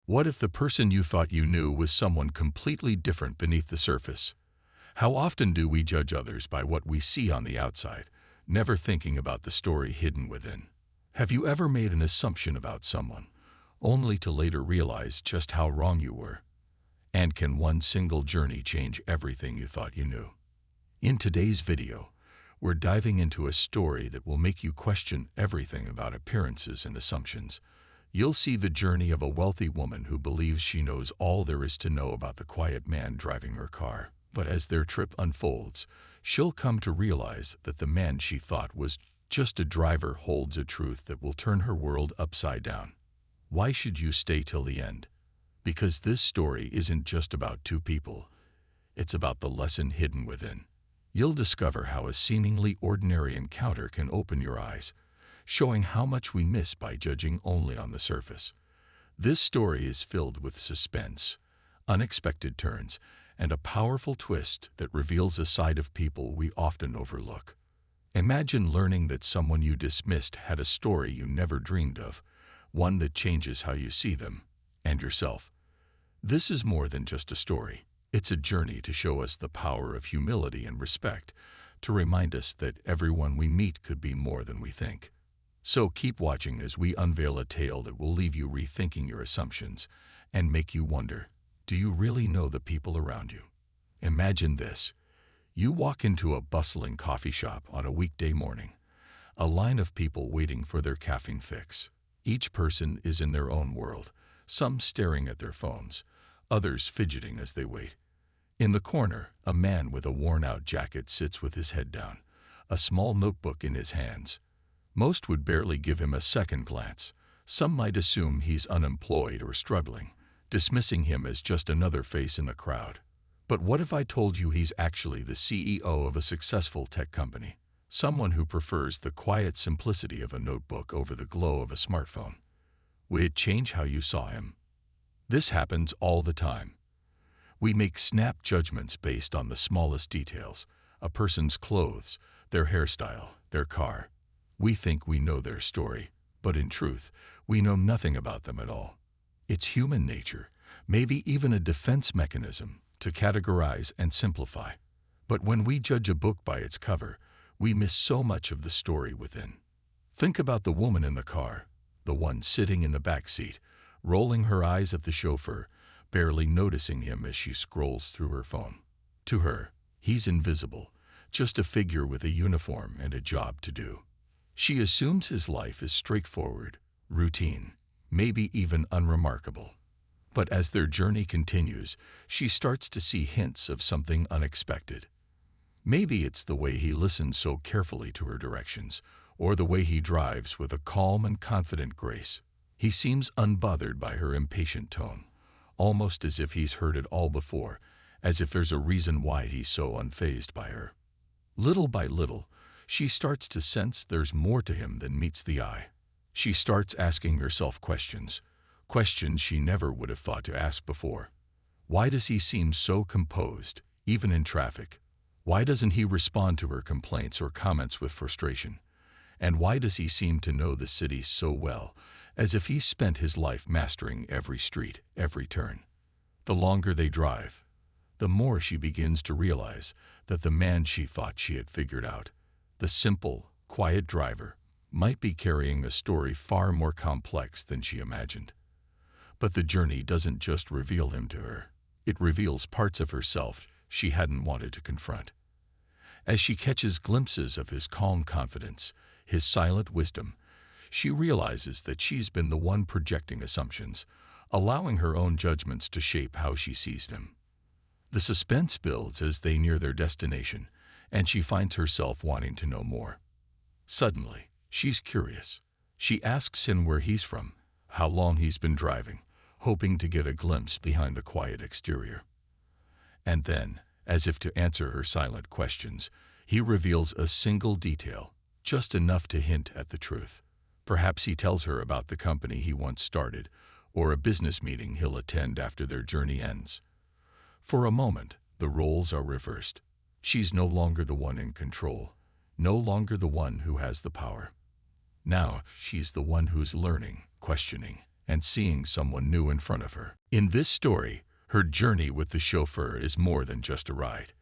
What if the person you thought you knew was someone completely different beneath the surface? How often do we judge others by what we see on the outside, never thinking about the story hidden within? Have you ever made an assumption about someone, only to later realize just how wrong you were? And can one single journey change everything you thought you knew? In today's video, we're diving into a story that will make you question everything about appearances and assumptions. You'll see the journey of a wealthy woman who believes she knows all there is to know about the quiet man driving her car. But as their trip unfolds, she'll come to realize that the man she thought was just a driver holds a truth that will turn her world upside down. Why should you stay till the end? Because this story isn't just about two people. It's about the lesson hidden within. You'll discover how a seemingly ordinary encounter can open your eyes, showing how much we miss by judging only on the surface. This story is filled with suspense, unexpected turns, and a powerful twist that reveals a side of people we often overlook. Imagine learning that someone you dismissed had a story you never dreamed of, one that changes how you see them and yourself. This is more than just a story. It's a journey to show us the power of humility and respect, to remind us that everyone we meet could be more than we think. So keep watching as we unveil a tale that will leave you rethinking your assumptions and make you wonder, do you really know the people around you? Imagine this. You walk into a bustling coffee shop on a weekday morning, a line of people waiting for their caffeine fix. Each person is in their own world, some staring at their phones, others fidgeting as they wait. In the corner, a man with a worn-out jacket sits with his head down, a small notebook in his hands. Most would barely give him a second glance. Some might assume he's unemployed or struggling, dismissing him as just another face in the crowd. But what if I told you he's actually the CEO of a successful tech company, someone who prefers the quiet simplicity of a notebook over the glow of a smartphone? Would it change how you saw him? This happens all the time. We make snap judgments based on the smallest details, a person's clothes, their hairstyle, their car. We think we know their story, but in truth, we know nothing about them at all. It's human nature, maybe even a defense mechanism, to categorize and simplify. But when we judge a book by its cover, we miss so much of the story within. Think about the woman in the car, the one sitting in the back seat, rolling her eyes at the chauffeur, barely noticing him as she scrolls through her phone. To her, he's invisible, just a figure with a uniform and a job to do. She assumes his life is straightforward, routine, maybe even unremarkable. But as their journey continues, she starts to see hints of something unexpected. Maybe it's the way he listens so carefully to her directions, or the way he drives with a calm and confident grace. He seems unbothered by her impatient tone, almost as if he's heard it all before, as if there's a reason why he's so unfazed by her. Little by little, she starts to sense there's more to him than meets the eye. She starts asking herself questions she never would have thought to ask before. Why does he seem so composed, even in traffic? Why doesn't he respond to her complaints or comments with frustration? And why does he seem to know the city so well, as if he spent his life mastering every street, every turn? The longer they drive, the more she begins to realize that the man she thought she had figured out, the simple, quiet driver, might be carrying a story far more complex than she imagined. But the journey doesn't just reveal him to her. It reveals parts of herself she hadn't wanted to confront. As she catches glimpses of his calm confidence, his silent wisdom, she realizes that she's been the one projecting assumptions, allowing her own judgments to shape how she sees him. The suspense builds as they near their destination, and she finds herself wanting to know more. Suddenly, she's curious. She asks him where he's from, how long he's been driving, hoping to get a glimpse behind the quiet exterior. And then, as if to answer her silent questions, he reveals a single detail, just enough to hint at the truth. Perhaps he tells her about the company he once started, or a business meeting he'll attend after their journey ends. For a moment, the roles are reversed. She's no longer the one in control, no longer the one who has the power. Now, she's the one who's learning, questioning, and seeing someone new in front of her. In this story, her journey with the chauffeur is more than just a ride.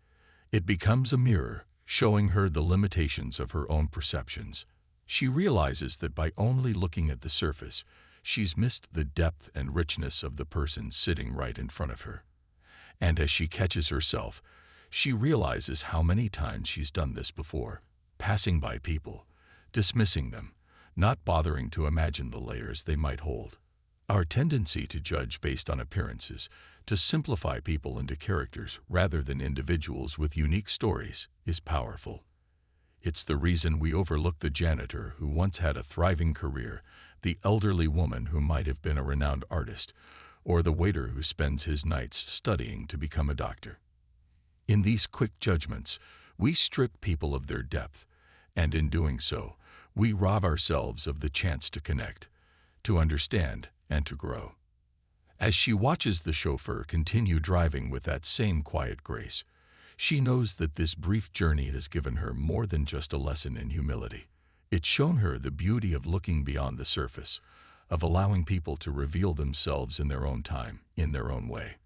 It becomes a mirror, showing her the limitations of her own perceptions. She realizes that by only looking at the surface, she's missed the depth and richness of the person sitting right in front of her. And as she catches herself, she realizes how many times she's done this before, passing by people, dismissing them, not bothering to imagine the layers they might hold. Our tendency to judge based on appearances, to simplify people into characters rather than individuals with unique stories, is powerful. It's the reason we overlook the janitor who once had a thriving career, the elderly woman who might have been a renowned artist, or the waiter who spends his nights studying to become a doctor. In these quick judgments, we strip people of their depth, and in doing so, we rob ourselves of the chance to connect, to understand, and to grow. As she watches the chauffeur continue driving with that same quiet grace, she knows that this brief journey has given her more than just a lesson in humility. It's shown her the beauty of looking beyond the surface, of allowing people to reveal themselves in their own time, in their own way.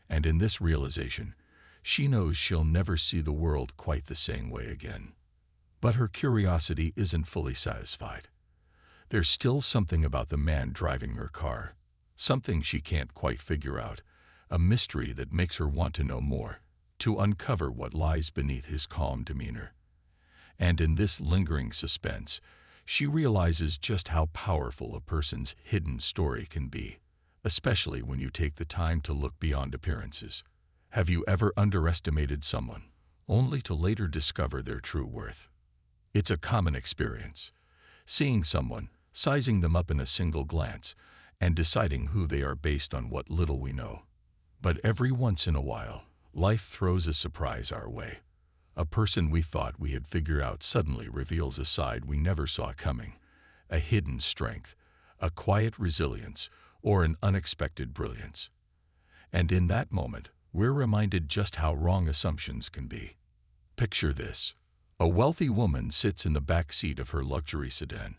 And in this realization, she knows she'll never see the world quite the same way again. But her curiosity isn't fully satisfied. There's still something about the man driving her car, something she can't quite figure out, a mystery that makes her want to know more, to uncover what lies beneath his calm demeanor. And in this lingering suspense, she realizes just how powerful a person's hidden story can be, especially when you take the time to look beyond appearances. Have you ever underestimated someone, only to later discover their true worth? It's a common experience. Seeing someone, sizing them up in a single glance, and deciding who they are based on what little we know. But every once in a while, life throws a surprise our way. A person we thought we had figured out suddenly reveals a side we never saw coming, a hidden strength, a quiet resilience, or an unexpected brilliance. And in that moment, we're reminded just how wrong assumptions can be. Picture this. A wealthy woman sits in the back seat of her luxury sedan,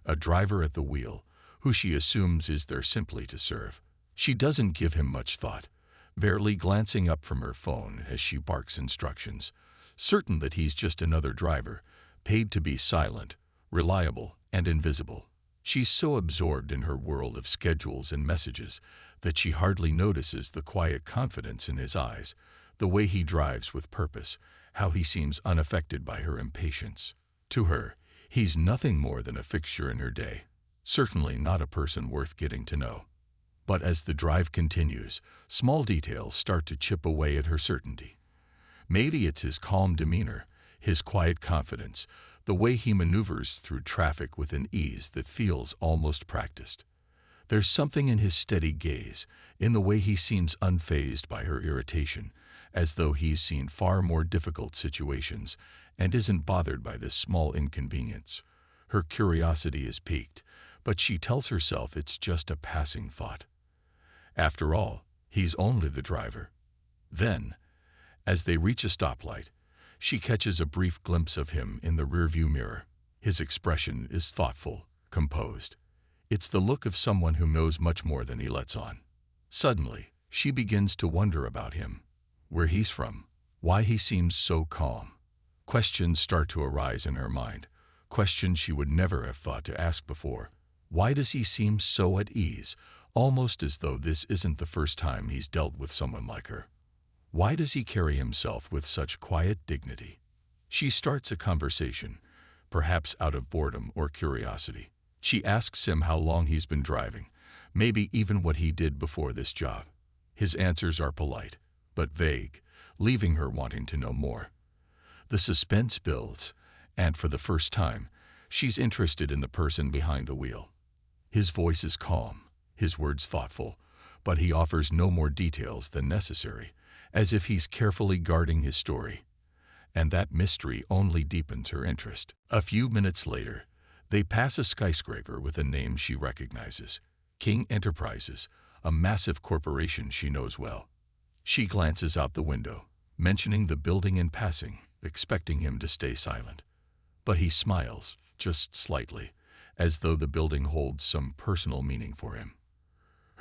a driver at the wheel, who she assumes is there simply to serve. She doesn't give him much thought, barely glancing up from her phone as she barks instructions, certain that he's just another driver, paid to be silent, reliable, and invisible. She's so absorbed in her world of schedules and messages that she hardly notices the quiet confidence in his eyes, the way he drives with purpose, how he seems unaffected by her impatience. To her, he's nothing more than a fixture in her day, certainly not a person worth getting to know. But as the drive continues, small details start to chip away at her certainty. Maybe it's his calm demeanor, his quiet confidence, the way he maneuvers through traffic with an ease that feels almost practiced. There's something in his steady gaze, in the way he seems unfazed by her irritation, as though he's seen far more difficult situations and isn't bothered by this small inconvenience. Her curiosity is piqued, but she tells herself it's just a passing thought. After all, he's only the driver. Then, as they reach a stoplight, she catches a brief glimpse of him in the rearview mirror. His expression is thoughtful, composed. It's the look of someone who knows much more than he lets on. Suddenly, she begins to wonder about him, where he's from, why he seems so calm. Questions start to arise in her mind, questions she would never have thought to ask before. Why does he seem so at ease, almost as though this isn't the first time he's dealt with someone like her? Why does he carry himself with such quiet dignity? She starts a conversation, perhaps out of boredom or curiosity. She asks him how long he's been driving, maybe even what he did before this job. His answers are polite, but vague, leaving her wanting to know more. The suspense builds, and for the first time, she's interested in the person behind the wheel. His voice is calm, his words thoughtful, but he offers no more details than necessary, as if he's carefully guarding his story. And that mystery only deepens her interest. A few minutes later, they pass a skyscraper with a name she recognizes, King Enterprises, a massive corporation she knows well. She glances out the window, mentioning the building in passing, expecting him to stay silent. But he smiles, just slightly, as though the building holds some personal meaning for him.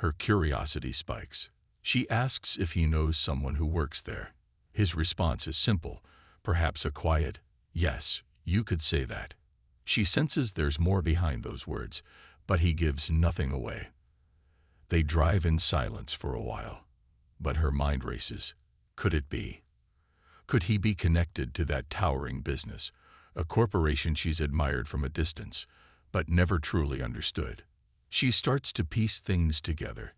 Her curiosity spikes. She asks if he knows someone who works there. His response is simple, perhaps a quiet, "Yes, you could say that." She senses there's more behind those words, but he gives nothing away. They drive in silence for a while, but her mind races. Could it be? Could he be connected to that towering business, a corporation she's admired from a distance, but never truly understood? She starts to piece things together,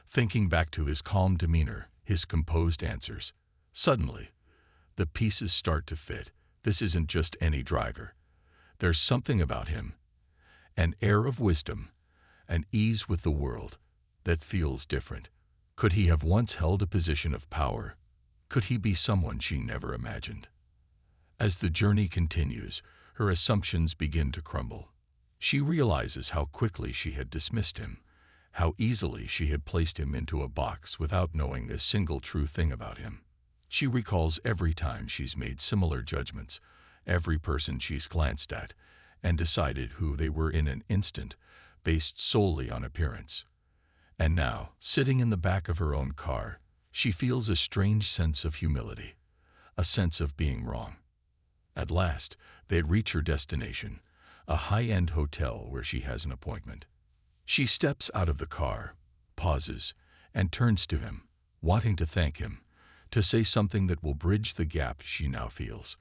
thinking back to his calm demeanor, his composed answers. Suddenly, the pieces start to fit. This isn't just any driver. There's something about him, an air of wisdom, an ease with the world, that feels different. Could he have once held a position of power? Could he be someone she never imagined? As the journey continues, her assumptions begin to crumble. She realizes how quickly she had dismissed him, how easily she had placed him into a box without knowing a single true thing about him. She recalls every time she's made similar judgments, every person she's glanced at, and decided who they were in an instant, based solely on appearance. And now, sitting in the back of her own car, she feels a strange sense of humility, a sense of being wrong. At last, they reach her destination, a high-end hotel where she has an appointment. She steps out of the car, pauses, and turns to him, wanting to thank him, to say something that will bridge the gap she now feels.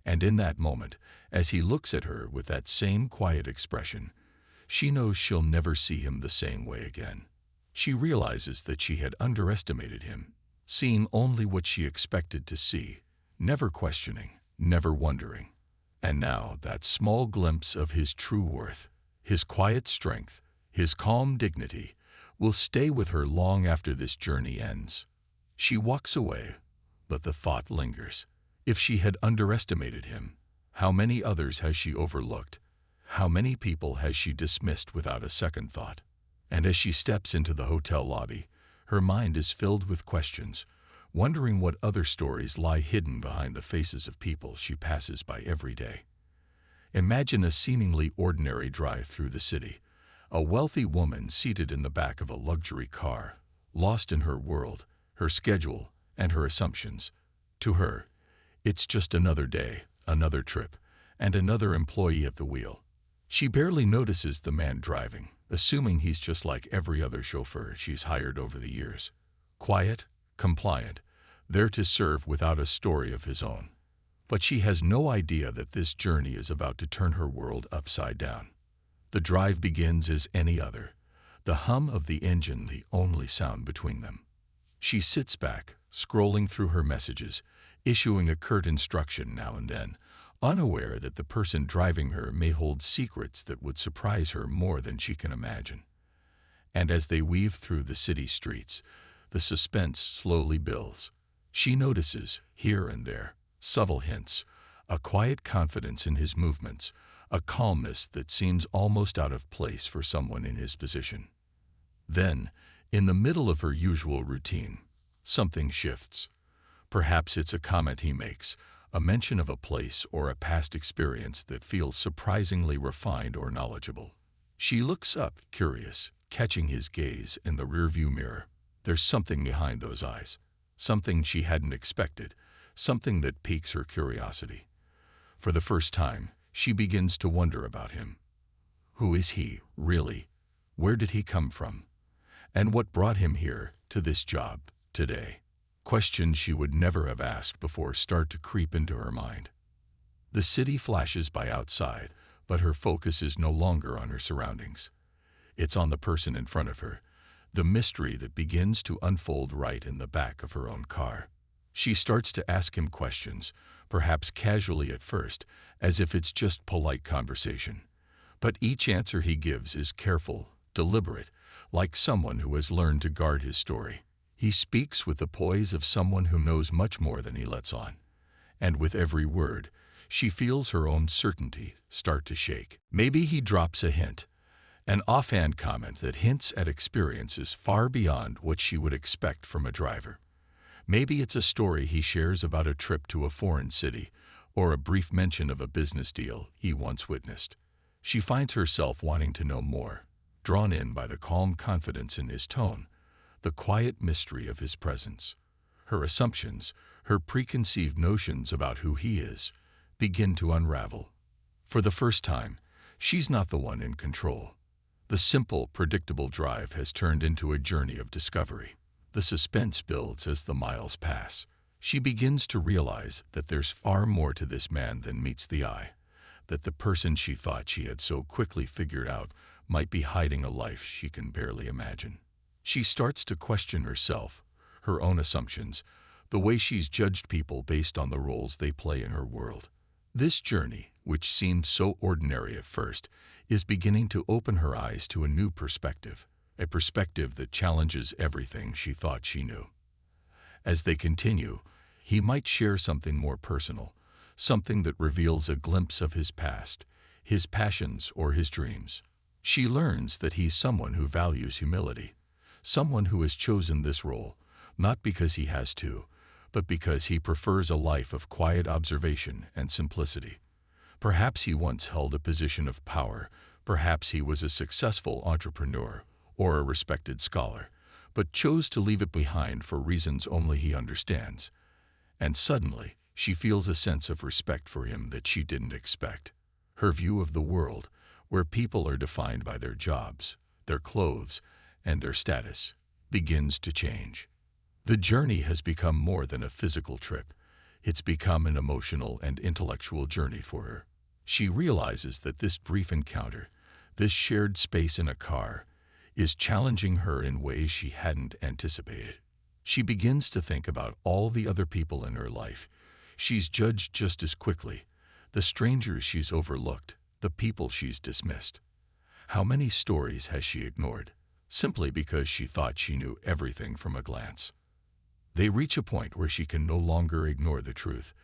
And in that moment, as he looks at her with that same quiet expression, she knows she'll never see him the same way again. She realizes that she had underestimated him, seeing only what she expected to see, never questioning, never wondering. And now that small glimpse of his true worth, his quiet strength, his calm dignity, will stay with her long after this journey ends. She walks away, but the thought lingers. If she had underestimated him, how many others has she overlooked? How many people has she dismissed without a second thought? And as she steps into the hotel lobby, her mind is filled with questions, wondering what other stories lie hidden behind the faces of people she passes by every day. Imagine a seemingly ordinary drive through the city, a wealthy woman seated in the back of a luxury car, lost in her world, her schedule, and her assumptions. To her, it's just another day, another trip, and another employee at the wheel. She barely notices the man driving, assuming he's just like every other chauffeur she's hired over the years. Quiet, compliant, there to serve without a story of his own. But she has no idea that this journey is about to turn her world upside down. The drive begins as any other, the hum of the engine the only sound between them. She sits back, scrolling through her messages, issuing a curt instruction now and then, unaware that the person driving her may hold secrets that would surprise her more than she can imagine. And as they weave through the city streets, the suspense slowly builds. She notices, here and there, subtle hints, a quiet confidence in his movements, a calmness that seems almost out of place for someone in his position. Then, in the middle of her usual routine, something shifts. Perhaps it's a comment he makes, a mention of a place or a past experience that feels surprisingly refined or knowledgeable. She looks up, curious, catching his gaze in the rearview mirror. There's something behind those eyes, something she hadn't expected, something that piques her curiosity. For the first time, she begins to wonder about him. Who is he, really? Where did he come from? And what brought him here, to this job, today? Questions she would never have asked before start to creep into her mind. The city flashes by outside, but her focus is no longer on her surroundings. It's on the person in front of her, the mystery that begins to unfold right in the back of her own car. She starts to ask him questions, perhaps casually at first, as if it's just polite conversation. But each answer he gives is careful, deliberate, like someone who has learned to guard his story. He speaks with the poise of someone who knows much more than he lets on. And with every word, she feels her own certainty start to shake. Maybe he drops a hint, an offhand comment that hints at experiences far beyond what she would expect from a driver. Maybe it's a story he shares about a trip to a foreign city, or a brief mention of a business deal he once witnessed. She finds herself wanting to know more. drawn in by the calm confidence in his tone, the quiet mystery of his presence. Her assumptions, her preconceived notions about who he is, begin to unravel. For the first time, she's not the one in control. The simple, predictable drive has turned into a journey of discovery. The suspense builds as the miles pass. She begins to realize that there's far more to this man than meets the eye, that the person she thought she had so quickly figured out might be hiding a life she can barely imagine. She starts to question herself, her own assumptions, the way she's judged people based on the roles they play in her world. This journey, which seemed so ordinary at first, is beginning to open her eyes to a new perspective, a perspective that challenges everything she thought she knew. As they continue, he might share something more personal, something that reveals a glimpse of his past, his passions or his dreams. She learns that he's someone who values humility, someone who has chosen this role, not because he has to, but because he prefers a life of quiet observation and simplicity. Perhaps he once held a position of power, perhaps he was a successful entrepreneur or a respected scholar, but chose to leave it behind for reasons only he understands. And suddenly, she feels a sense of respect for him that she didn't expect. Her view of the world, where people are defined by their jobs, their clothes, and their status, begins to change. The journey has become more than a physical trip. It's become an emotional and intellectual journey for her. She realizes that this brief encounter, this shared space in a car, is challenging her in ways she hadn't anticipated. She begins to think about all the other people in her life she's judged just as quickly, the strangers she's overlooked, the people she's dismissed. How many stories has she ignored, simply because she thought she knew everything from a glance? They reach a point where she can no longer ignore the truth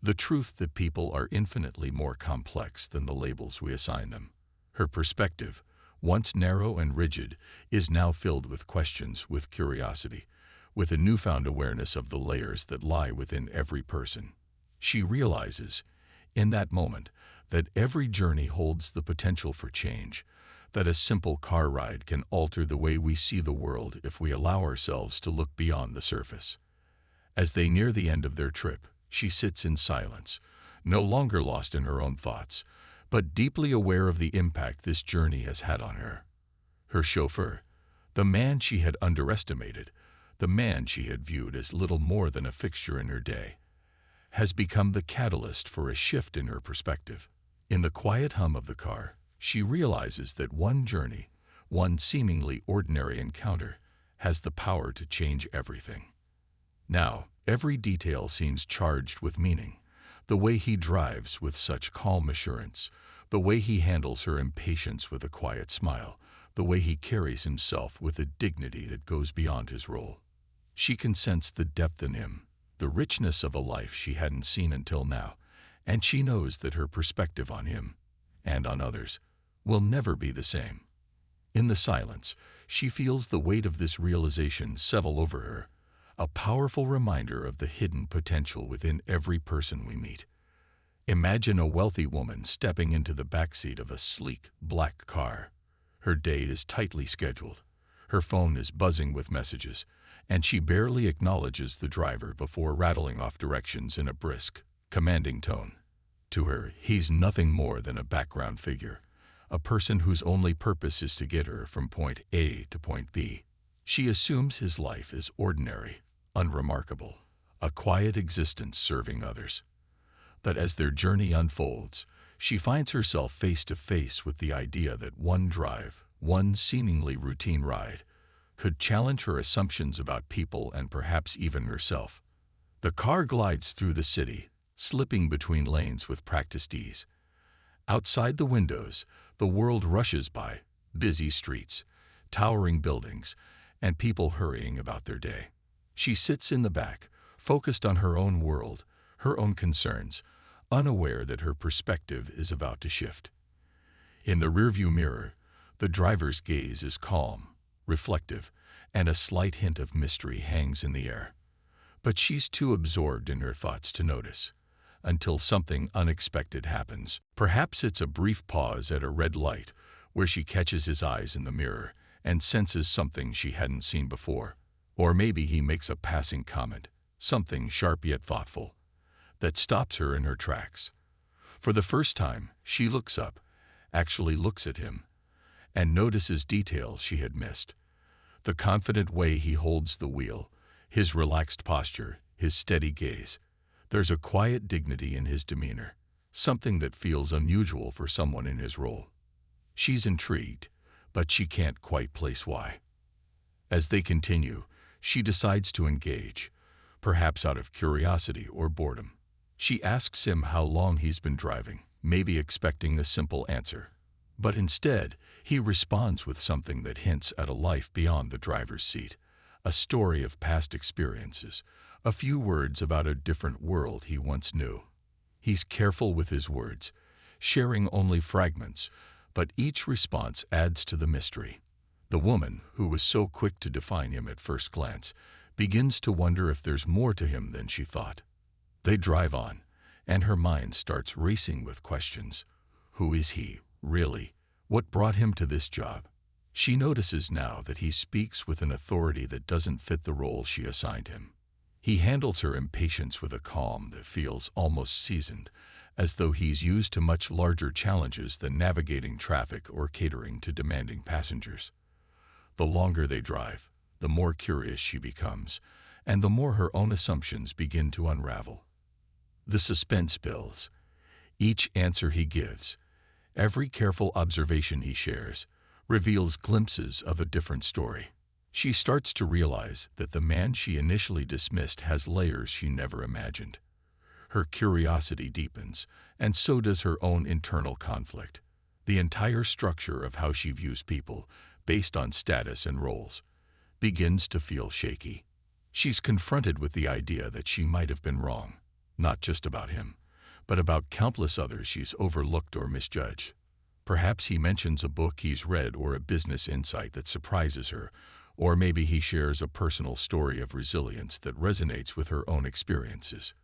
that people are infinitely more complex than the labels we assign them. Her perspective, once narrow and rigid, is now filled with questions, with curiosity, with a newfound awareness of the layers that lie within every person. She realizes, in that moment, that every journey holds the potential for change, that a simple car ride can alter the way we see the world if we allow ourselves to look beyond the surface. As they near the end of their trip, she sits in silence, no longer lost in her own thoughts, but deeply aware of the impact this journey has had on her. Her chauffeur, the man she had underestimated, the man she had viewed as little more than a fixture in her day, has become the catalyst for a shift in her perspective. In the quiet hum of the car, she realizes that one journey, one seemingly ordinary encounter, has the power to change everything. Now, every detail seems charged with meaning. The way he drives with such calm assurance, the way he handles her impatience with a quiet smile, the way he carries himself with a dignity that goes beyond his role. She can sense the depth in him, the richness of a life she hadn't seen until now, and she knows that her perspective on him, and on others, will never be the same. In the silence, she feels the weight of this realization settle over her, a powerful reminder of the hidden potential within every person we meet. Imagine a wealthy woman stepping into the backseat of a sleek, black car. Her day is tightly scheduled. Her phone is buzzing with messages, and she barely acknowledges the driver before rattling off directions in a brisk, commanding tone. To her, he's nothing more than a background figure, a person whose only purpose is to get her from point A to point B. She assumes his life is ordinary, unremarkable, a quiet existence serving others. But as their journey unfolds, she finds herself face to face with the idea that one drive, one seemingly routine ride, could challenge her assumptions about people and perhaps even herself. The car glides through the city, slipping between lanes with practiced ease. Outside the windows, the world rushes by, busy streets, towering buildings, and people hurrying about their day. She sits in the back, focused on her own world, her own concerns, unaware that her perspective is about to shift. In the rearview mirror, the driver's gaze is calm, reflective, and a slight hint of mystery hangs in the air. But she's too absorbed in her thoughts to notice, until something unexpected happens. Perhaps it's a brief pause at a red light, where she catches his eyes in the mirror and senses something she hadn't seen before. Or maybe he makes a passing comment, something sharp yet thoughtful, that stops her in her tracks. For the first time, she looks up, actually looks at him, and notices details she had missed. The confident way he holds the wheel, his relaxed posture, his steady gaze. There's a quiet dignity in his demeanor, something that feels unusual for someone in his role. She's intrigued, but she can't quite place why. As they continue, she decides to engage, perhaps out of curiosity or boredom. She asks him how long he's been driving, maybe expecting a simple answer. But instead, he responds with something that hints at a life beyond the driver's seat, a story of past experiences, a few words about a different world he once knew. He's careful with his words, sharing only fragments, but each response adds to the mystery. The woman, who was so quick to define him at first glance, begins to wonder if there's more to him than she thought. They drive on, and her mind starts racing with questions. Who is he, really? What brought him to this job? She notices now that he speaks with an authority that doesn't fit the role she assigned him. He handles her impatience with a calm that feels almost seasoned, as though he's used to much larger challenges than navigating traffic or catering to demanding passengers. The longer they drive, the more curious she becomes, and the more her own assumptions begin to unravel. The suspense builds. Each answer he gives, every careful observation he shares, reveals glimpses of a different story. She starts to realize that the man she initially dismissed has layers she never imagined. Her curiosity deepens, and so does her own internal conflict. The entire structure of how she views people, based on status and roles, begins to feel shaky. She's confronted with the idea that she might have been wrong, not just about him, but about countless others she's overlooked or misjudged. Perhaps he mentions a book he's read or a business insight that surprises her, or maybe he shares a personal story of resilience that resonates with her own experiences.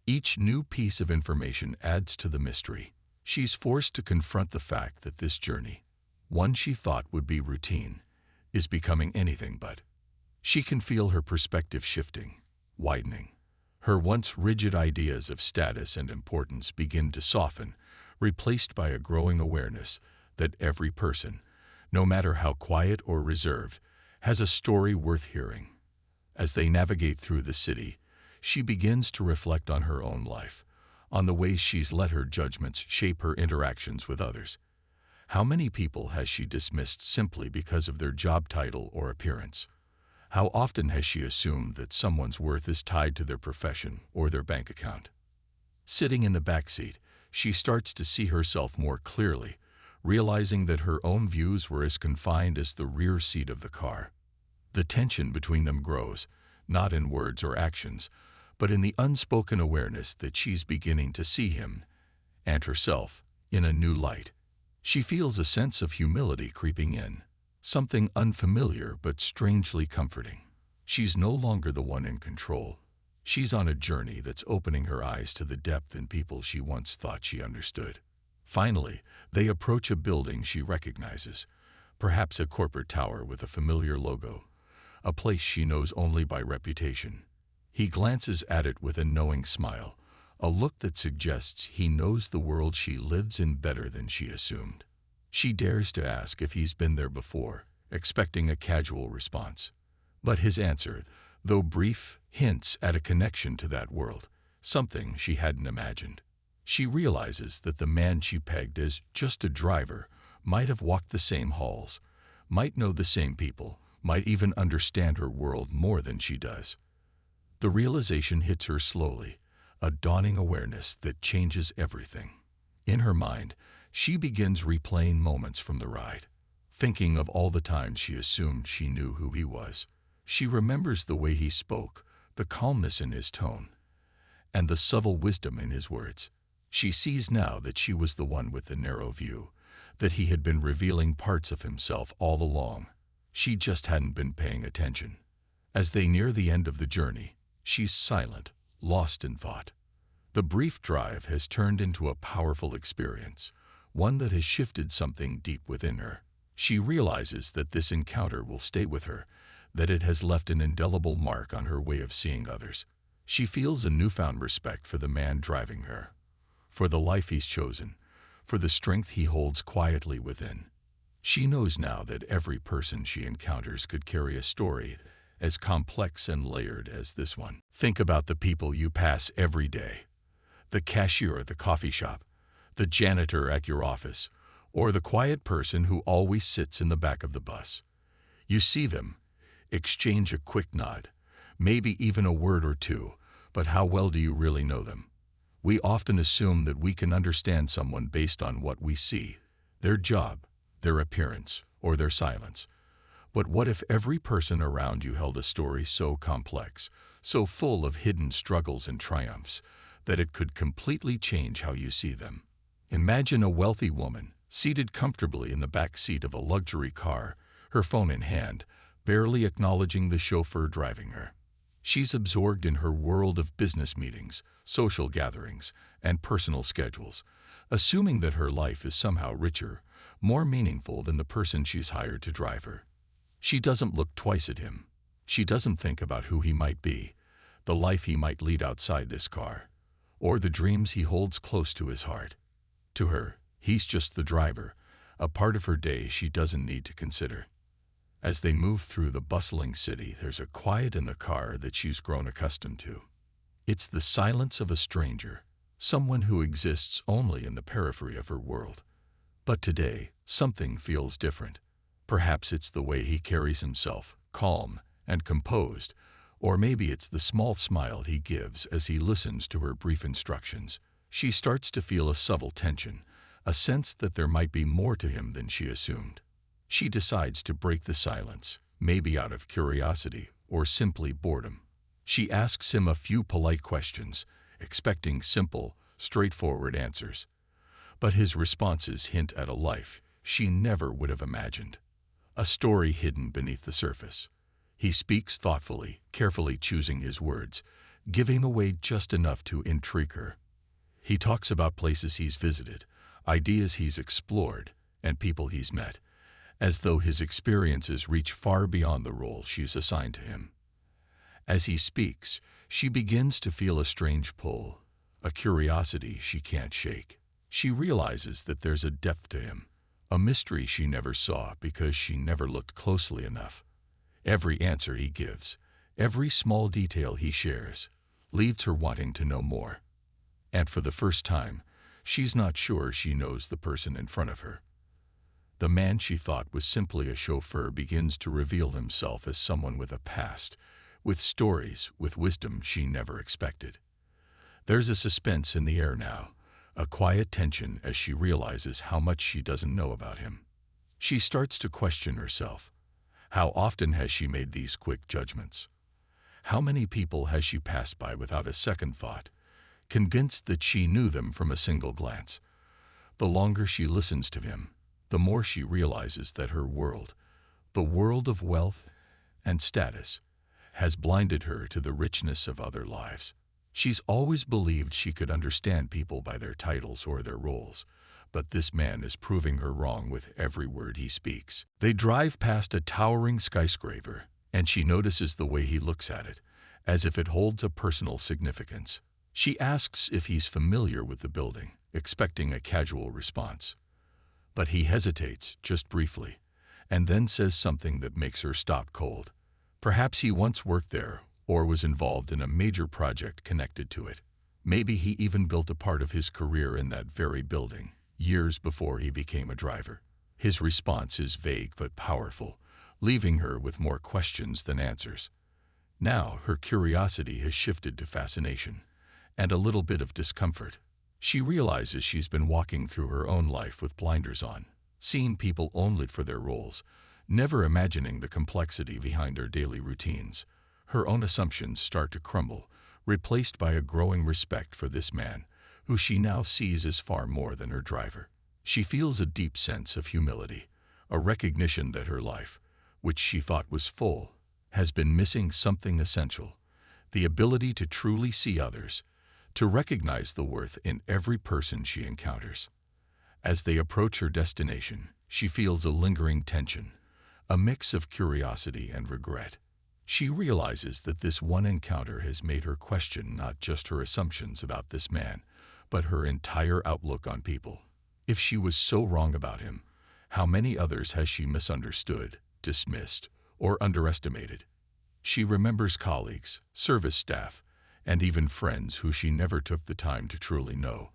Each new piece of information adds to the mystery. She's forced to confront the fact that this journey, one she thought would be routine, is becoming anything but. She can feel her perspective shifting, widening. Her once rigid ideas of status and importance begin to soften, replaced by a growing awareness that every person, no matter how quiet or reserved, has a story worth hearing. As they navigate through the city, she begins to reflect on her own life, on the ways she's let her judgments shape her interactions with others. How many people has she dismissed simply because of their job title or appearance? How often has she assumed that someone's worth is tied to their profession or their bank account? Sitting in the back seat, she starts to see herself more clearly, realizing that her own views were as confined as the rear seat of the car. The tension between them grows, not in words or actions, but in the unspoken awareness that she's beginning to see him, and herself, in a new light. She feels a sense of humility creeping in, something unfamiliar but strangely comforting. She's no longer the one in control. She's on a journey that's opening her eyes to the depth in people she once thought she understood. Finally, they approach a building she recognizes, perhaps a corporate tower with a familiar logo, a place she knows only by reputation. He glances at it with a knowing smile, a look that suggests he knows the world she lives in better than she assumed. She dares to ask if he's been there before, expecting a casual response. But his answer, though brief, hints at a connection to that world, something she hadn't imagined. She realizes that the man she pegged as just a driver might have walked the same halls, might know the same people, might even understand her world more than she does. The realization hits her slowly, a dawning awareness that changes everything. In her mind, she begins replaying moments from the ride, thinking of all the times she assumed she knew who he was. She remembers the way he spoke, the calmness in his tone, and the subtle wisdom in his words. She sees now that she was the one with the narrow view, that he had been revealing parts of himself all along. She just hadn't been paying attention. As they near the end of the journey, she's silent, lost in thought. The brief drive has turned into a powerful experience, one that has shifted something deep within her. She realizes that this encounter will stay with her, that it has left an indelible mark on her way of seeing others. She feels a newfound respect for the man driving her, for the life he's chosen, for the strength he holds quietly within. She knows now that every person she encounters could carry a story as complex and layered as this one. Think about the people you pass every day: the cashier at the coffee shop, the janitor at your office, or the quiet person who always sits in the back of the bus. You see them, exchange a quick nod, maybe even a word or two, but how well do you really know them? We often assume that we can understand someone based on what we see, their job, their appearance, or their silence. But what if every person around you held a story so complex, so full of hidden struggles and triumphs, that it could completely change how you see them? Imagine a wealthy woman, seated comfortably in the back seat of a luxury car, her phone in hand, barely acknowledging the chauffeur driving her. She's absorbed in her world of business meetings, social gatherings, and personal schedules, assuming that her life is somehow richer, more meaningful than the person she's hired to drive her. She doesn't look twice at him. She doesn't think about who he might be, the life he might lead outside this car, or the dreams he holds close to his heart. To her, he's just the driver, a part of her day she doesn't need to consider. As they move through the bustling city, there's a quiet in the car that she's grown accustomed to. It's the silence of a stranger, someone who exists only in the periphery of her world. But today, something feels different. Perhaps it's the way he carries himself, calm and composed, or maybe it's the small smile he gives as he listens to her brief instructions. She starts to feel a subtle tension, a sense that there might be more to him than she assumed. She decides to break the silence, maybe out of curiosity or simply boredom. She asks him a few polite questions, expecting simple, straightforward answers. But his responses hint at a life she never would have imagined, a story hidden beneath the surface. He speaks thoughtfully, carefully choosing his words, giving away just enough to intrigue her. He talks about places he's visited, ideas he's explored, and people he's met, as though his experiences reach far beyond the role she's assigned to him. As he speaks, she begins to feel a strange pull, a curiosity she can't shake. She realizes that there's a depth to him, a mystery she never saw because she never looked closely enough. Every answer he gives, every small detail he shares, leaves her wanting to know more. And for the first time, she's not sure she knows the person in front of her. The man she thought was simply a chauffeur begins to reveal himself as someone with a past, with stories, with wisdom she never expected. There's a suspense in the air now, a quiet tension as she realizes how much she doesn't know about him. She starts to question herself. How often has she made these quick judgments? How many people has she passed by without a second thought, convinced that she knew them from a single glance? The longer she listens to him, the more she realizes that her world, the world of wealth and status, has blinded her to the richness of other lives. She's always believed she could understand people by their titles or their roles, but this man is proving her wrong with every word he speaks. They drive past a towering skyscraper, and she notices the way he looks at it, as if it holds a personal significance. She asks if he's familiar with the building, expecting a casual response. But he hesitates, just briefly, and then says something that makes her stop cold. Perhaps he once worked there, or was involved in a major project connected to it. Maybe he even built a part of his career in that very building, years before he became a driver. His response is vague but powerful, leaving her with more questions than answers. Now her curiosity has shifted to fascination, and a little bit of discomfort. She realizes she's been walking through her own life with blinders on, seeing people only for their roles, never imagining the complexity behind their daily routines. Her own assumptions start to crumble, replaced by a growing respect for this man, who she now sees as far more than her driver. She feels a deep sense of humility, a recognition that her life, which she thought was full, has been missing something essential: the ability to truly see others, to recognize the worth in every person she encounters. As they approach her destination, she feels a lingering tension, a mix of curiosity and regret. She realizes that this one encounter has made her question not just her assumptions about this man, but her entire outlook on people. If she was so wrong about him, how many others has she misunderstood, dismissed, or underestimated? She remembers colleagues, service staff, and even friends who she never took the time to truly know.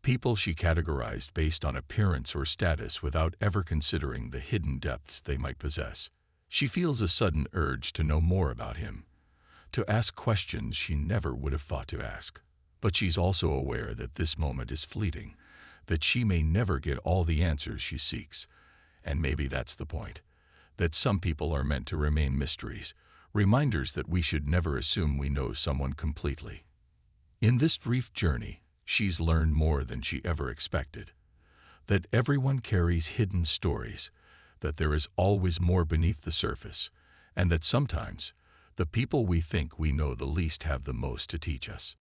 People she categorized based on appearance or status without ever considering the hidden depths they might possess. She feels a sudden urge to know more about him, to ask questions she never would have thought to ask. But she's also aware that this moment is fleeting, that she may never get all the answers she seeks. And maybe that's the point, that some people are meant to remain mysteries, reminders that we should never assume we know someone completely. In this brief journey, she's learned more than she ever expected. That everyone carries hidden stories, that there is always more beneath the surface, and that sometimes the people we think we know the least have the most to teach us.